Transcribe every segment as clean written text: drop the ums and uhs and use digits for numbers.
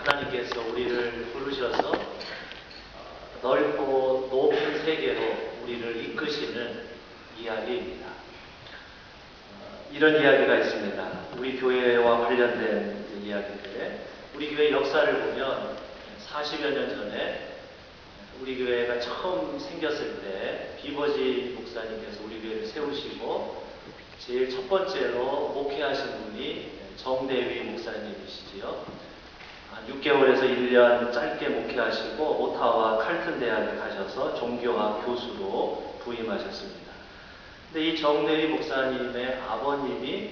하나님께서 우리를 부르셔서 넓고 높은 세계로 우리를 이끄시는 이야기입니다. 이런 이야기가 있습니다. 우리 교회와 관련된 이야기인데, 우리 교회 역사를 보면 40여 년 전에 우리 교회가 처음 생겼을 때 비버지 목사님께서 우리 교회를 세우시고 제일 첫 번째로 목회하신 분이 정대위 목사님이시지요. 한 6개월에서 1년 짧게 목회하시고 오타와 칼튼 대학에 가셔서 종교학 교수로 부임하셨습니다. 근데 이 정대위 목사님의 아버님이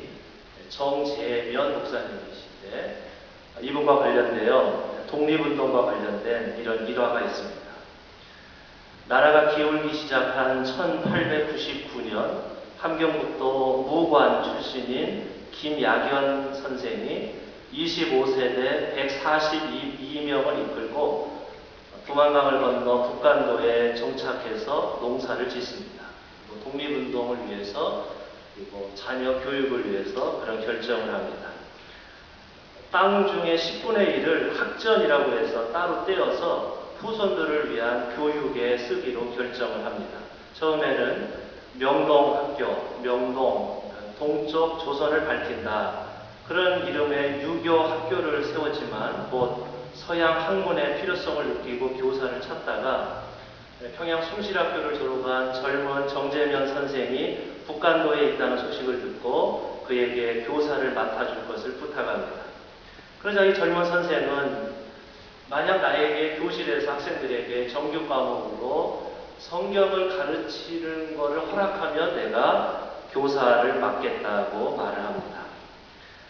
정재면 목사님이신데, 이분과 관련되어 독립운동과 관련된 이런 일화가 있습니다. 나라가 기울기 시작한 1899년 함경북도 무관 출신인 김약연 선생이 25세대 142명을 이끌고 두만강을 건너 북간도에 정착해서 농사를 짓습니다. 독립운동을 위해서, 그리고 자녀 교육을 위해서 그런 결정을 합니다. 땅 중에 10분의 1을 학전이라고 해서 따로 떼어서 후손들을 위한 교육에 쓰기로 결정을 합니다. 처음에는 명동학교, 명동, 동쪽 조선을 밝힌다, 그런 이름의 유교 학교를 세웠지만 곧 서양 학문의 필요성을 느끼고 교사를 찾다가 평양 숭실학교를 졸업한 젊은 정재면 선생이 북간도에 있다는 소식을 듣고 그에게 교사를 맡아줄 것을 부탁합니다. 그러자 이 젊은 선생은 만약 나에게 교실에서 학생들에게 정규 과목으로 성경을 가르치는 것을 허락하면 내가 교사를 맡겠다고 말을 합니다.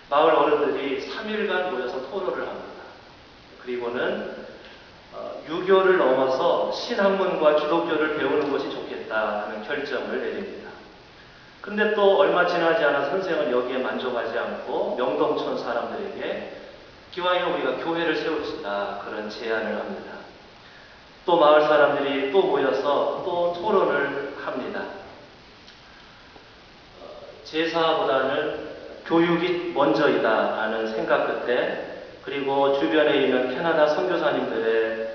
마을 어른들이 3일간 모여서 토론을 합니다. 그리고는 유교를 넘어서 신학문과 기독교를 배우는 것이 좋겠다 하는 결정을 내립니다. 근데 또 얼마 지나지 않아 선생은 여기에 만족하지 않고 명동촌 사람들에게 기왕이면 우리가 교회를 세웁시다, 그런 제안을 합니다. 또 마을 사람들이 또 모여서 또 토론을 합니다. 제사보다는 교육이 먼저이다 하는 생각 끝에, 그리고 주변에 있는 캐나다 선교사님들의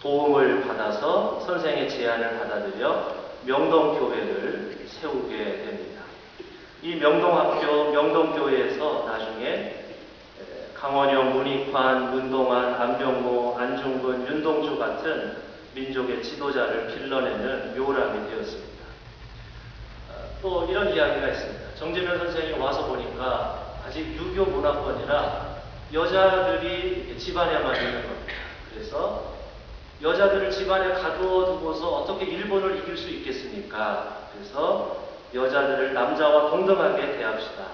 도움을 받아서 선생의 제안을 받아들여 명동교회를 세우게 됩니다. 이 명동학교, 명동교회에서 나중에 강원영, 문익환, 문동환, 안병모, 안중근, 윤동주 같은 민족의 지도자를 길러내는 묘람이 되었습니다. 또 이런 이야기가 있습니다. 정재면 선생이 와서 보니까 아직 유교 문화권이라 여자들이 집안에만 있는 겁니다. 그래서 여자들을 집안에 가둬두고서 어떻게 일본을 이길 수 있겠습니까? 그래서 여자들을 남자와 동등하게 대합시다,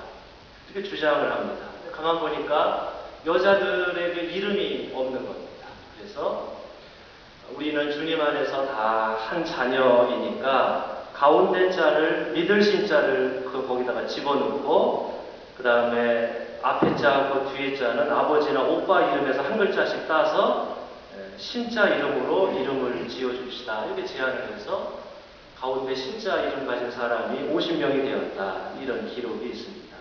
이렇게 주장을 합니다. 가만 보니까 여자들에게 이름이 없는 겁니다. 그래서 우리는 주님 안에서 다 한 자녀이니까 가운데 자를, 믿을 신자를 거기다가 집어넣고, 그 다음에 앞에 자하고 뒤에 자는 아버지나 오빠 이름에서 한 글자씩 따서 신자 이름으로 이름을 지어줍시다, 이렇게 제안을 해서 가운데 신자 이름 가진 사람이 50명이 되었다, 이런 기록이 있습니다.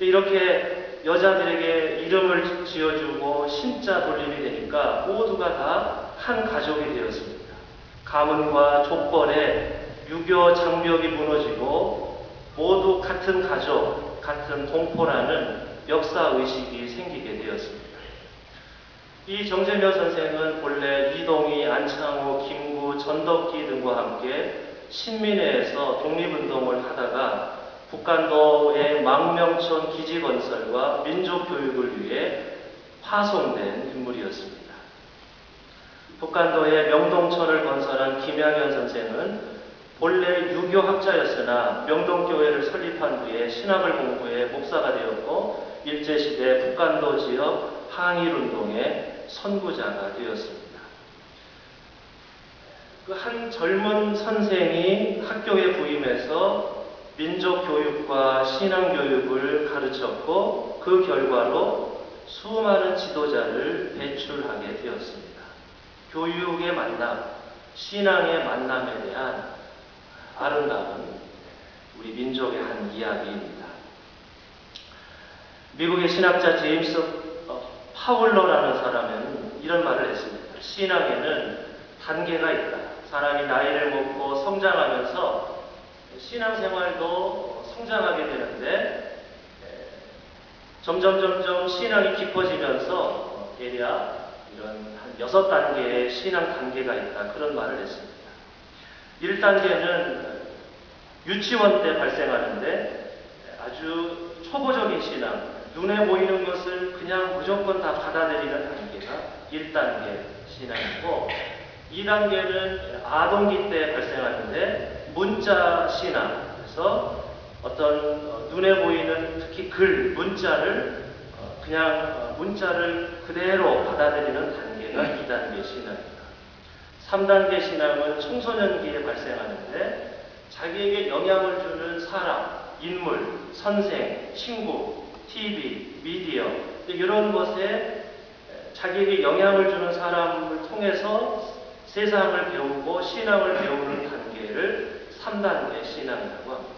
이렇게 여자들에게 이름을 지어주고 신자 돌림이 되니까 모두가 다 한 가족이 되었습니다. 가문과 족벌에 유교 장벽이 무너지고 모두 같은 가족, 같은 동포라는 역사의식이 생기게 되었습니다. 이 정재면 선생은 본래 이동희, 안창호, 김구, 전덕기 등과 함께 신민회에서 독립운동을 하다가 북간도의 망명촌 기지건설과 민족교육을 위해 파송된 인물이었습니다. 북간도의 명동촌을 건설한 김약연 선생은 본래 유교학자였으나 명동교회를 설립한 뒤에 신학을 공부해 목사가 되었고 일제시대 북간도 지역 항일운동의 선구자가 되었습니다. 그 한 젊은 선생이 학교에 부임해서 민족교육과 신앙교육을 가르쳤고 그 결과로 수많은 지도자를 배출하게 되었습니다. 교육의 만남, 신앙의 만남에 대한 아름다운 우리 민족의 한 이야기입니다. 미국의 신학자 제임스 파울러라는 사람의 이런 말을 했습니다. 신앙에는 단계가 있다. 사람이 나이를 먹고 성장하면서 신앙생활도 성장하게 되는데 점점 신앙이 깊어지면서 대략 이런 한 6단계의 신앙 단계가 있다. 그런 말을 했습니다. 1단계는 유치원 때 발생하는데 아주 초보적인 신앙, 눈에 보이는 것을 그냥 무조건 다 받아들이는 단계가 1단계 신앙이고, 2단계는 아동기 때 발생하는데 문자 신앙, 그래서 어떤 눈에 보이는 특히 글, 문자를 그냥 문자를 그대로 받아들이는 단계가 2단계 신앙입니다. 3단계 신앙은 청소년기에 발생하는데 자기에게 영향을 주는 사람, 인물, 선생, 친구, TV, 미디어 이런 것에 자기에게 영향을 주는 사람을 통해서 세상을 배우고 신앙을 배우는 단계를 3단계 신앙이라고 합니다.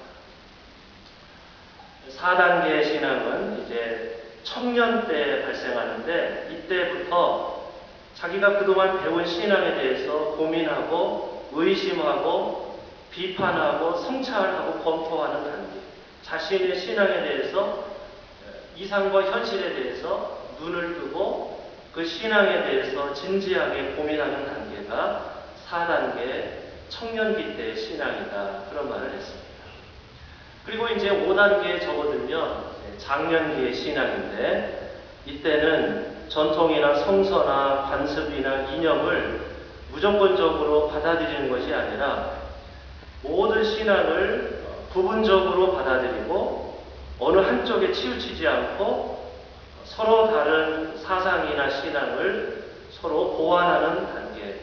4단계 신앙은 이제 청년 때 발생하는데 이때부터 자기가 그동안 배운 신앙에 대해서 고민하고 의심하고 비판하고 성찰하고 검토하는 단계, 자신의 신앙에 대해서 이상과 현실에 대해서 눈을 뜨고 그 신앙에 대해서 진지하게 고민하는 단계가 4단계 청년기 때의 신앙이다. 그런 말을 했습니다. 그리고 이제 5단계에 접어들면 장년기의 신앙인데 이때는 전통이나 성서나 관습이나 이념을 무조건적으로 받아들이는 것이 아니라 모든 신앙을 부분적으로 받아들이고 어느 한쪽에 치우치지 않고 서로 다른 사상이나 신앙을 서로 보완하는 단계,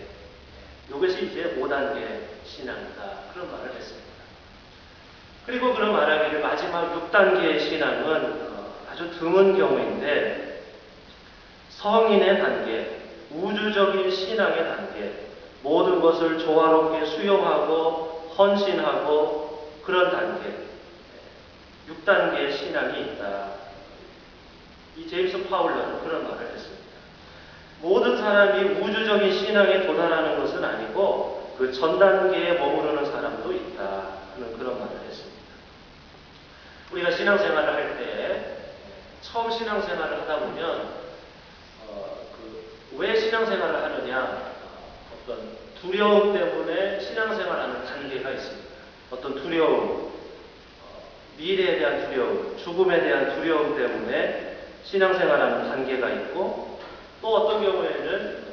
이것이 이제 5단계 신앙이다. 그런 말을 했습니다. 그리고 그런 말하기를 마지막 6단계의 신앙은 아주 드문 경우인데 성인의 단계, 우주적인 신앙의 단계, 모든 것을 조화롭게 수용하고 헌신하고 그런 단계, 6단계의 신앙이 있다. 이 제임스 파울러는 그런 말을 했습니다. 모든 사람이 우주적인 신앙에 도달하는 것은 아니고 그 전 단계에 머무르는 사람도 있다 하는 그런 말을 했습니다. 우리가 신앙생활을 할 때 처음 신앙생활을 하다 보면 왜 신앙생활을 하느냐, 어떤 두려움 때문에 신앙생활하는 단계가 있습니다. 어떤 두려움, 미래에 대한 두려움, 죽음에 대한 두려움 때문에 신앙생활하는 단계가 있고, 또 어떤 경우에는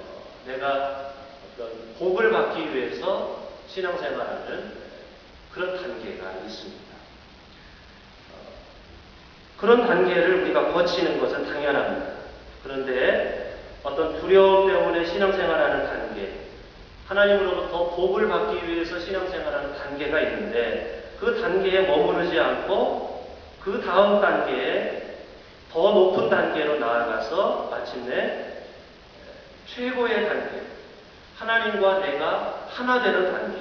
내가 어떤 복을 받기 위해서 신앙생활하는 그런 단계가 있습니다. 그런 단계를 우리가 거치는 것은 당연합니다. 그런데 어떤 두려움 때문에 신앙생활하는 단계, 하나님으로부터 복을 받기 위해서 신앙생활하는 단계가 있는데 그 단계에 머무르지 않고 그 다음 단계에 더 높은 단계로 나아가서 마침내 최고의 단계, 하나님과 내가 하나 되는 단계,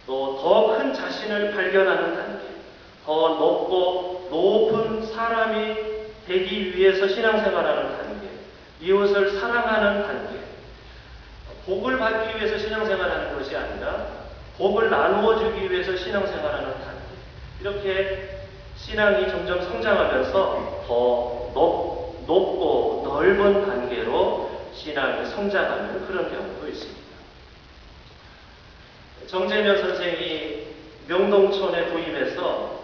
또 더 큰 자신을 발견하는 단계, 더 높고 높은 사람이 되기 위해서 신앙생활하는 단계, 이웃을 사랑하는 단계, 복을 받기 위해서 신앙생활하는 것이 아니라 복을 나누어 주기 위해서 신앙생활하는 단계, 이렇게 신앙이 점점 성장하면서 더 높고 넓은 단계로 신앙이 성장하는 그런 경우도 있습니다. 정재면 선생이 명동촌에 부임해서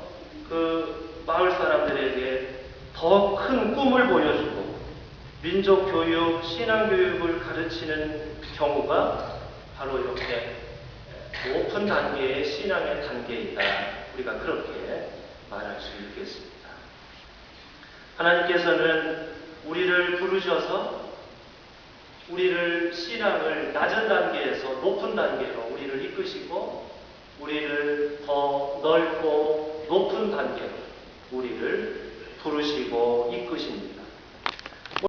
그 마을 사람들에게 더 큰 꿈을 보여주고 민족교육, 신앙교육을 가르치는 경우가 바로 이렇게 높은 단계의 신앙의 단계이다. 우리가 그렇게 말할 수 있겠습니다. 하나님께서는 우리를 부르셔서 우리를 신앙을 낮은 단계에서 높은 단계로 우리를 이끄시고 우리를 더 넓고 높은 단계로 우리를 부르시고 이끄십니다.